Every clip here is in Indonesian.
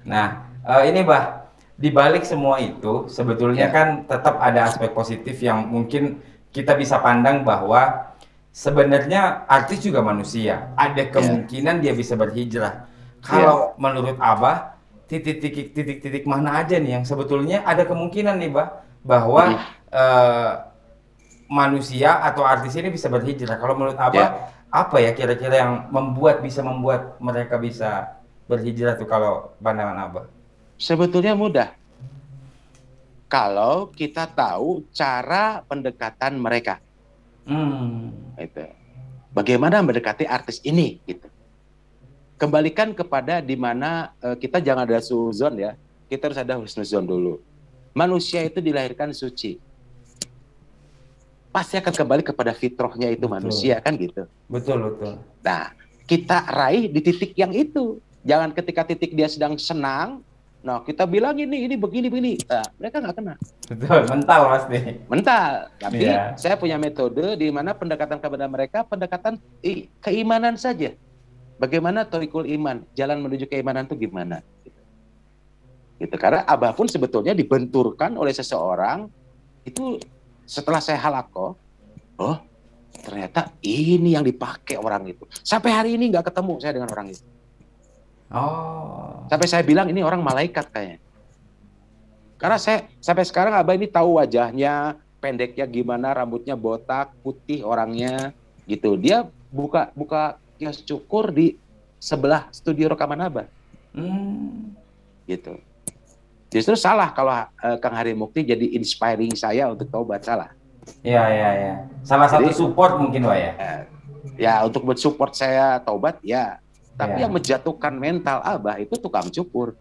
Nah, ini Bah, di balik semua itu sebetulnya Ya, kan tetap ada aspek positif yang mungkin kita bisa pandang bahwa sebenarnya artis juga manusia. Ada ya, kemungkinan dia bisa berhijrah. ya. Kalau menurut Abah, titik-titik mana aja nih yang sebetulnya ada kemungkinan nih Bah Mm-mm. bahwa manusia atau artis ini bisa berhijrah. Kalau menurut Ya, Abah, apa ya kira-kira yang bisa membuat mereka bisa berhijrah tuh kalau pandangan Abah? sebetulnya mudah kalau kita tahu cara pendekatan mereka. Hmm. Itu. Bagaimana mendekati artis ini, gitu. Kembalikan kepada di mana kita jangan ada suzon ya. Kita harus ada husnuzon dulu. Manusia itu dilahirkan suci. Pasti akan kembali kepada fitrahnya itu Betul, manusia kan gitu. betul, betul. Nah, kita raih di titik yang itu. Jangan ketika titik dia sedang senang, nah kita bilang ini begini begini. Nah, mereka nggak kena. Betul, mental pasti. Mental. Tapi Iya. saya punya metode di mana pendekatan kepada mereka pendekatan keimanan saja. Bagaimana torikul iman, jalan menuju keimanan itu gimana? Gitu. Karena Abah pun sebetulnya dibenturkan oleh seseorang itu setelah saya halako, oh ternyata ini yang dipakai orang itu. Sampai hari ini nggak ketemu saya dengan orang itu. Oh. Sampai saya bilang ini orang malaikat kayaknya. Karena saya sampai sekarang Abah ini tahu wajahnya, pendeknya gimana, rambutnya botak, putih orangnya, gitu. Dia buka buka kios cukur di sebelah studio rekaman Abah, Hmm. gitu. Justru salah kalau Kang Hari Mukti jadi inspiring saya untuk taubat, salah. Iya, iya, iya. Salah satu Jadi support mungkin, Wak ya. eh, ya untuk mensupport saya taubat ya. Tapi yang Iya. menjatuhkan mental Abah itu tukang cukur.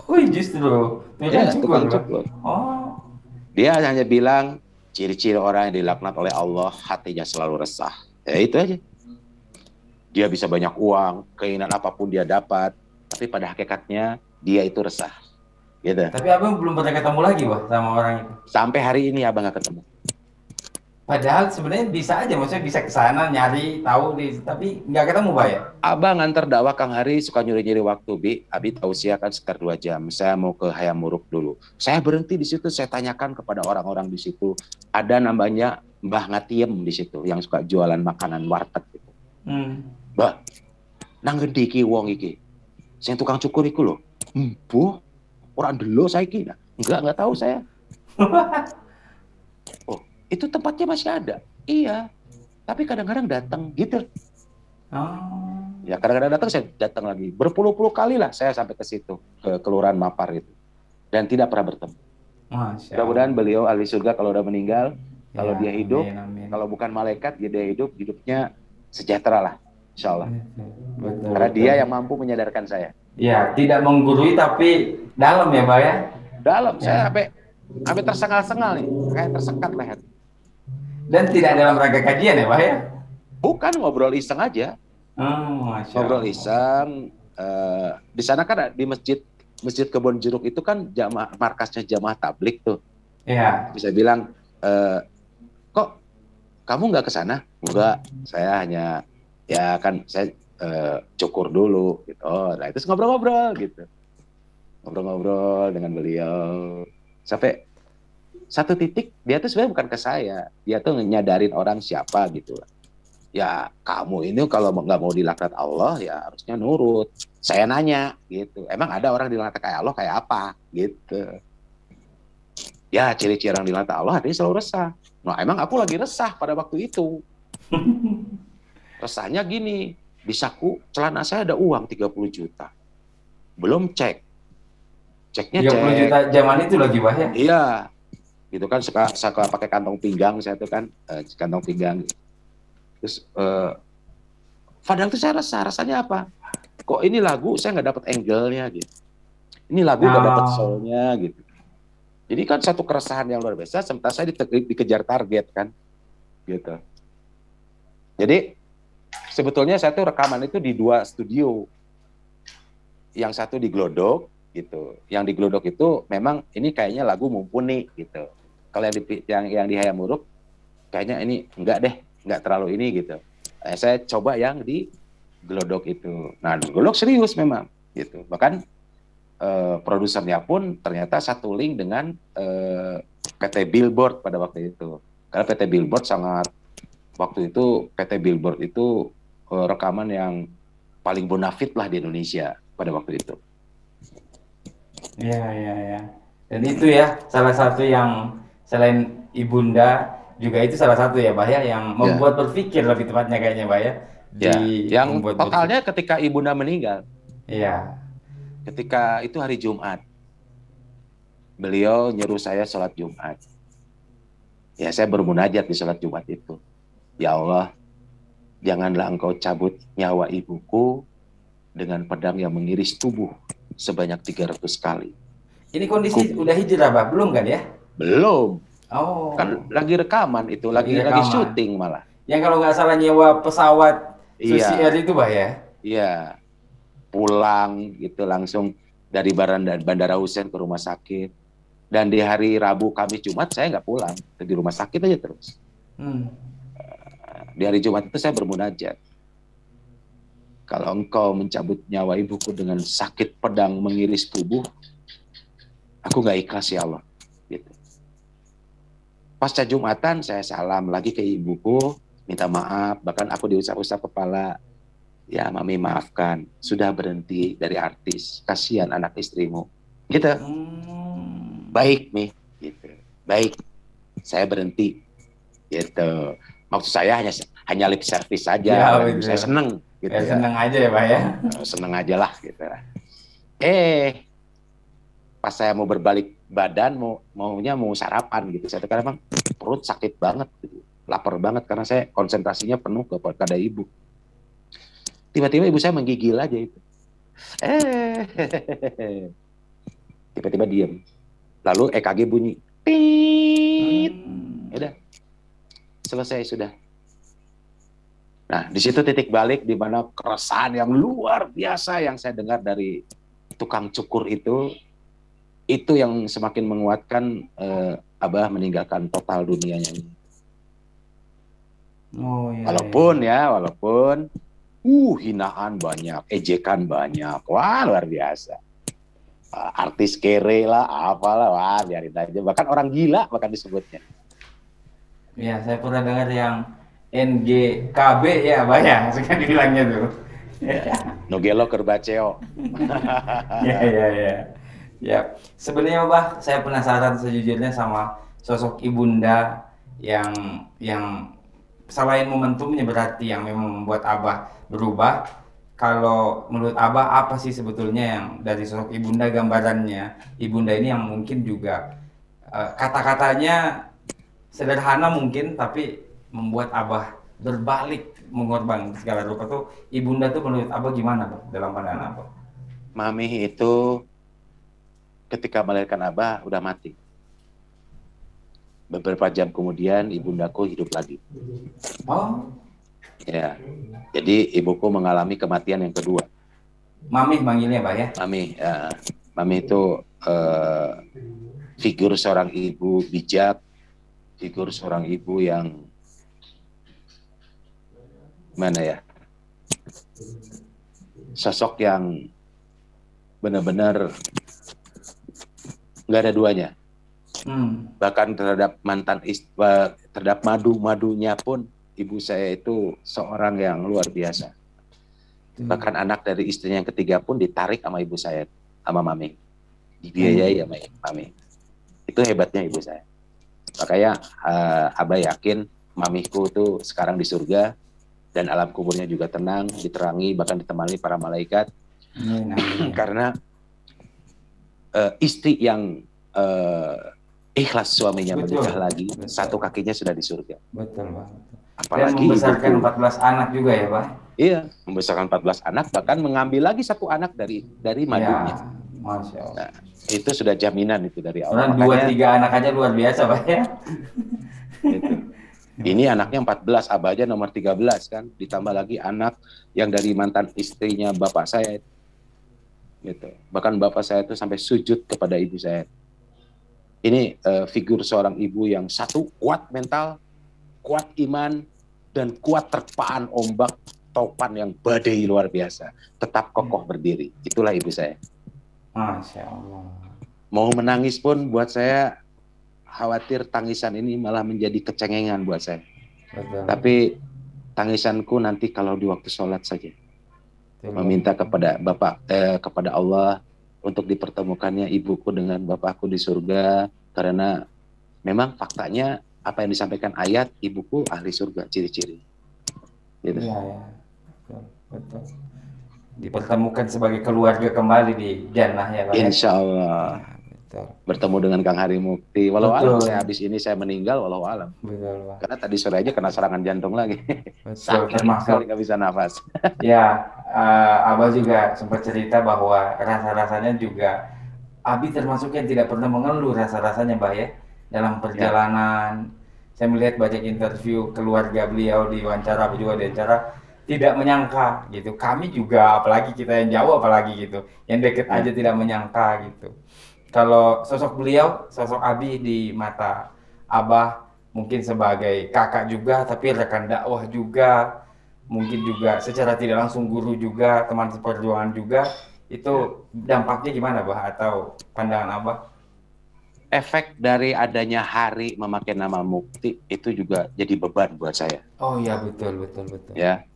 Oh, justru. Itu kan Ya, syukur, tukang Bang. cukur. Oh. Dia hanya bilang ciri-ciri orang yang dilaknat oleh Allah hatinya selalu resah. Ya itu aja. Dia bisa banyak uang, keinginan apapun dia dapat, tapi pada hakikatnya dia itu resah. Gitu. Tapi Abang belum pernah ketemu lagi, Wah, sama orang itu. Sampai hari ini Abah nggak ketemu. Padahal sebenarnya bisa aja, maksudnya bisa ke sana nyari, tahu, tapi nggak ketemu, Pak ya. Abah nganter dakwah Kang Hari suka nyuri-nyuri waktu, Bi. Abi tausiah kan sekitar 2 jam. Saya mau ke Hayam Muruk dulu. Saya berhenti di situ, saya tanyakan kepada orang-orang di situ. Ada namanya Mbah Ngatiem di situ yang suka jualan makanan warteg gitu. Hmm. Mbah, nang ngendi iki wong iki? Sing tukang cukur iku lho. Bu, orang dulu saya iki. Enggak tahu saya. Oh, itu tempatnya masih ada. Iya, tapi kadang-kadang datang gitu. Oh. Ya kadang-kadang datang saya datang lagi. Berpuluh-puluh kali lah saya sampai ke situ, ke Kelurahan Mapar itu. Dan tidak pernah bertemu. Masya Mudah-mudahan Allah. beliau ahli surga kalau udah meninggal, kalau Ya, dia hidup, amin, amin. kalau bukan malaikat, dia hidup, hidupnya sejahtera lah, insya Allah. Betul, Karena betul. dia yang mampu menyadarkan saya. Ya, tidak menggurui tapi dalam ya, Pak ya. Dalam, Ya. saya sampai tersengal-sengal nih, kayak tersekat leher. Dan tidak dalam rangka kajian ya, Pak ya. Bukan ngobrol iseng aja, Oh, Masya ngobrol Allah. iseng. Di sana kan di Masjid Kebon Jeruk itu kan markasnya jamaah tablik tuh. Ya. Bisa bilang, kok kamu nggak ke sana? Enggak, saya hanya ya kan saya cukur dulu gitu. Oh, nah itu ngobrol-ngobrol gitu. Ngobrol-ngobrol dengan beliau. Sampai satu titik dia tuh sebenarnya bukan ke saya. Dia tuh nyadarin orang siapa gitu. Ya kamu ini kalau nggak mau dilaknat Allah ya harusnya nurut. Saya nanya gitu. Emang ada orang dilaknat kayak Allah kayak apa gitu. Ya ciri-ciri orang dilaknat Allah hatinya selalu resah. Nah emang aku lagi resah pada waktu itu. Resahnya gini, di saku celana saya ada uang 30 juta. Belum cek. Ceknya 30 cek. juta zaman itu lagi, Pak ya. Iya. Gitu kan suka pakai kantong pinggang saya tuh kan kantong pinggang. Terus padahal tuh saya rasanya apa? Kok ini lagu saya nggak dapat angle-nya gitu. Ini lagu nggak dapat Oh. soul-nya gitu. Jadi kan satu keresahan yang luar biasa, sementara saya dikejar target kan, gitu. Jadi sebetulnya saya tuh rekaman itu di 2 studio, yang satu di Glodok, gitu. Yang di Glodok itu memang ini kayaknya lagu mumpuni gitu. Kalau yang di Hayam Muruk, kayaknya ini enggak deh, enggak terlalu ini gitu. Saya coba yang di Glodok itu. Nah, di Glodok serius memang gitu. Bahkan produsernya pun ternyata satu link dengan PT Billboard pada waktu itu. Karena PT Billboard waktu itu PT Billboard itu rekaman yang paling bonafit lah di Indonesia pada waktu itu. Iya, iya, iya. Dan itu ya salah satu yang selain Ibunda juga itu salah satu ya, Bah ya, yang membuat berpikir lebih tepatnya kayaknya, Bah ya. Ya, yang Membuat totalnya ketika Ibunda meninggal. Iya. Ketika itu hari Jumat. Beliau nyuruh saya sholat Jumat. Ya, saya bermunajat di sholat Jumat itu. Ya Allah, janganlah engkau cabut nyawa ibuku dengan pedang yang mengiris tubuh sebanyak 300 kali. Ini kondisi udah hijrah, Bah? Belum kan ya? Belum. Oh. Kan lagi rekaman itu, lagi syuting malah. Yang kalau nggak salah nyewa pesawat Susi Air itu, Bah ya? Iya. Pulang gitu langsung dari Bandara Hussein ke rumah sakit. Dan di hari Rabu, Kamis, Jumat saya nggak pulang, di rumah sakit aja terus. Di hari Jumat itu saya bermunajat. Kalau engkau mencabut nyawa ibuku dengan sakit pedang mengiris tubuh, aku nggak ikhlas ya Allah. Gitu. Pasca Jumatan saya salam lagi ke ibuku, minta maaf, bahkan aku diusap-usap kepala. Ya Mami maafkan, sudah berhenti dari artis, kasihan anak istrimu. Gitu. Baik nih, gitu. Baik, saya berhenti. Gitu. Maksud saya hanya lip service saja. Ya, saya seneng. Gitu ya. Seneng aja ya, Pak ya. Seneng aja lah, gitu. Pas saya mau berbalik badan, maunya mau sarapan gitu. Saya tekan emang perut sakit banget, gitu. Lapar banget karena saya konsentrasinya penuh kepada ibu. Tiba-tiba ibu saya menggigil aja itu. Tiba-tiba diem. Lalu EKG bunyi. Tit. Udah. Selesai sudah. Nah, di situ titik balik di mana keresahan yang luar biasa yang saya dengar dari tukang cukur itu yang semakin menguatkan Abah meninggalkan total dunianya ini. Walaupun hinaan banyak, ejekan banyak, wah luar biasa. Artis kere lah, apalah, wah biarin aja. Bahkan orang gila bahkan disebutnya. Ya, saya pernah dengar yang NGKB ya, Pak ya, sekarang dibilangnya tuh. Nogelo kerbaceo. Ya, sebenarnya Bah, saya penasaran sejujurnya sama sosok Ibunda yang selain momentumnya berarti yang memang membuat Abah berubah. Kalau menurut Abah apa sih sebetulnya yang dari sosok Ibunda, gambarannya Ibunda ini yang mungkin juga kata-katanya sederhana mungkin tapi membuat Abah berbalik mengorbankan segala rupa tuh. Ibunda tuh menurut Abah gimana, Bah, dalam pandangan Abah? Mami itu ketika melahirkan Abah udah mati. Beberapa jam kemudian ibundaku hidup lagi. Oh. Ya. Jadi ibuku mengalami kematian yang kedua. Mami manggilnya, Pak ya? Mami itu figur seorang ibu bijak, figur seorang ibu yang mana ya? Sosok yang benar-benar nggak ada duanya. Bahkan terhadap terhadap madunya pun ibu saya itu seorang yang luar biasa. Bahkan anak dari istrinya yang ketiga pun ditarik sama ibu saya, sama Mami, dibiayai sama Mami. Itu hebatnya ibu saya. Makanya Abah yakin Mamiku tuh sekarang di surga dan alam kuburnya juga tenang, diterangi, bahkan ditemani para malaikat. Karena istri yang ikhlas suaminya menikah lagi, satu kakinya sudah di surga. Betul, Pak. Apalagi dan membesarkan 14 anak juga ya, Pak? Iya, membesarkan 14 anak, bahkan mengambil lagi satu anak dari madunya. Ya, Masya Allah. Nah, itu sudah jaminan itu dari Allah. Orang 2-3 anak aja luar biasa, Pak ya? Gitu. Ini anaknya 14, Abah aja nomor 13 kan, ditambah lagi anak yang dari mantan istrinya bapak saya. Gitu. Bahkan bapak saya itu sampai sujud kepada ibu saya. Ini figur seorang ibu yang satu, kuat mental, kuat iman, dan kuat terpaan ombak topan yang badai luar biasa, tetap kokoh berdiri. Itulah ibu saya. Masya Allah. Mau menangis pun buat saya khawatir tangisan ini malah menjadi kecengengan buat saya. Betul. Tapi tangisanku nanti kalau di waktu sholat saja. Betul. Meminta kepada kepada Allah untuk dipertemukannya ibuku dengan bapakku di surga, karena memang faktanya apa yang disampaikan ayat, ibuku ahli surga, ciri-ciri. Gitu. Iya, ya. Betul, betul. Dipertemukan sebagai keluarga kembali di jannah ya Pak. Insya Allah. Ya, betul. Bertemu dengan Kang Hari Mukti. Walau alam, Betul. saya habis ini saya meninggal, walau alam. Betul Pak. Karena tadi sore aja kena serangan jantung lagi. Betul, Sakit termasuk sekali nggak bisa nafas. ya, Abah juga sempat cerita bahwa rasa-rasanya juga Abi termasuk yang tidak pernah mengeluh rasa-rasanya Mbak ya dalam perjalanan. Saya melihat banyak interview keluarga beliau di wawancara, juga di wawancara, tidak menyangka gitu. Kami juga, apalagi kita yang jauh apalagi gitu, yang deket aja tidak menyangka gitu. Kalau sosok beliau, sosok Abi di mata Abah mungkin sebagai kakak juga, tapi rekan dakwah juga, mungkin juga secara tidak langsung guru juga, teman seperjuangan juga. Itu dampaknya gimana Bah atau pandangan Abah? Efek dari adanya Hari memakai nama Mukti itu juga jadi beban buat saya. Oh iya, betul. Ya,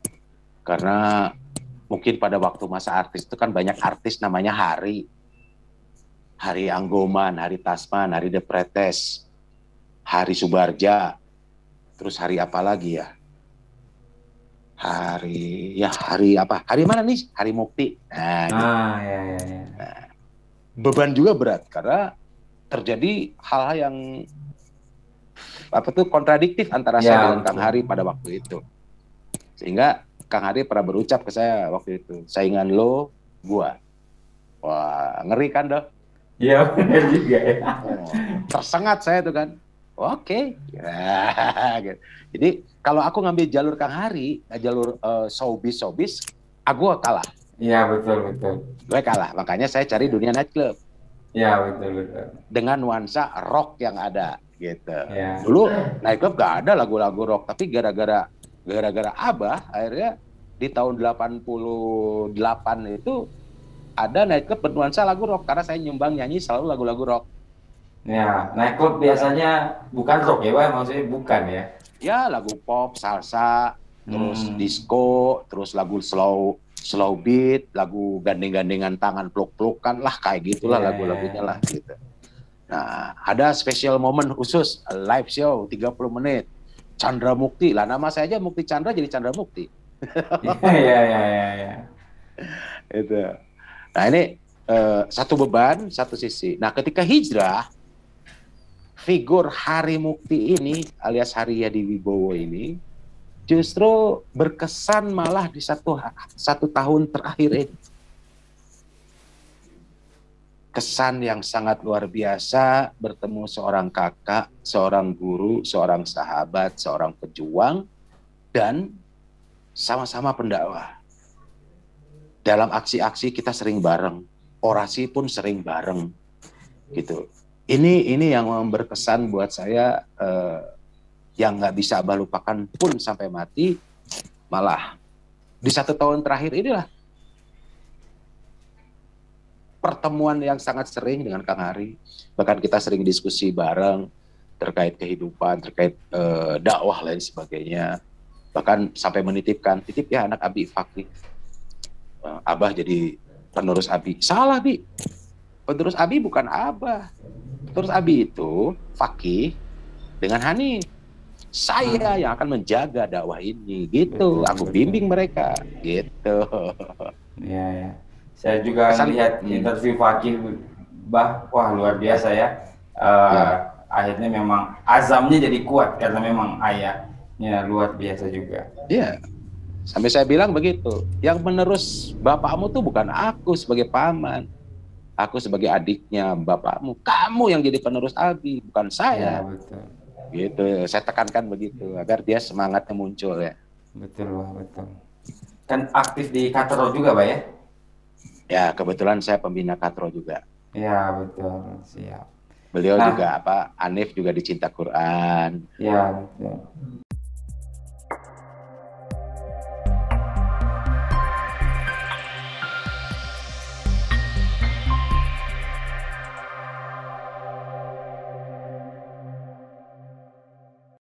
karena mungkin pada waktu masa artis itu kan banyak artis namanya Hari. Hari Anggoman, Hari Tasman, Hari Depretes, Hari Subarja, terus hari apa lagi ya? Hari apa? Hari mana nih? Hari Mukti. Nah, gitu. Ya. Nah, beban juga berat karena terjadi hal-hal yang kontradiktif antara saya dengan Kang Hari pada waktu itu. Sehingga Kang Hari pernah berucap ke saya waktu itu, saingan lo, gua. Wah, ngeri kan dah? Iya, benar juga ya. Tersengat saya tuh kan. Oke. Ya, gitu. Jadi kalau aku ngambil jalur Kang Hari, jalur showbiz, aku kalah. Iya, betul. Gue kalah, makanya saya cari dunia nightclub. Iya, betul. Dengan nuansa rock yang ada, gitu. Ya. Dulu nightclub gak ada lagu-lagu rock, tapi gara-gara Abah, akhirnya di tahun 88 itu ada nightclub bernuansa lagu rock, karena saya nyumbang nyanyi selalu lagu-lagu rock. Ya, nightclub biasanya bukan rock ya, Pak? Maksudnya bukan ya? Ya, lagu pop, salsa, terus disco, terus lagu slow beat, lagu gandeng-gandengan tangan, peluk-pelukan lah, kayak gitulah lagu-lagunya lah gitu. Nah, ada special moment khusus, live show 30 menit. Chandra Mukti, lah nama saya aja Mukti Chandra jadi Chandra Mukti. Iya. Itu. Nah, ini satu beban, satu sisi. Nah, ketika hijrah, figur Hari Mukti ini alias Hari Yadi Wibowo ini justru berkesan malah di satu tahun terakhir ini. Kesan yang sangat luar biasa bertemu seorang kakak, seorang guru, seorang sahabat, seorang pejuang, dan sama-sama pendakwah. Dalam aksi-aksi kita sering bareng, orasi pun sering bareng, gitu. Ini yang berkesan buat saya, yang nggak bisa Abah lupakan pun sampai mati. Malah di 1 tahun terakhir inilah pertemuan yang sangat sering dengan Kang Hari. Bahkan kita sering diskusi bareng terkait kehidupan, terkait dakwah lain sebagainya. Bahkan sampai menitipkan, titip ya anak Abi Fakih. Abah jadi penerus Abi. Salah, Bi. Penerus Abi bukan Abah. Penerus Abi itu Fakih dengan Hanif. Saya yang akan menjaga dakwah ini, gitu. Aku bimbing mereka, gitu. Iya. Saya juga lihat interview Fakih, Bah, wah luar biasa ya. Akhirnya memang azamnya jadi kuat karena memang ayahnya luar biasa juga. Iya. Sampai saya bilang begitu. Yang menerus bapakmu tuh bukan aku sebagai paman. Aku sebagai adiknya bapakmu. Kamu yang jadi penerus Abi, bukan saya. Ya, betul. Gitu. Saya tekankan begitu agar dia semangatnya muncul ya. Betul, Bah, betul. Kan aktif di Katro juga, Bah ya? Ya, kebetulan saya pembina Katro juga. Ya, betul. Siap. Beliau juga Hanif juga di Cinta Quran. Ya, betul.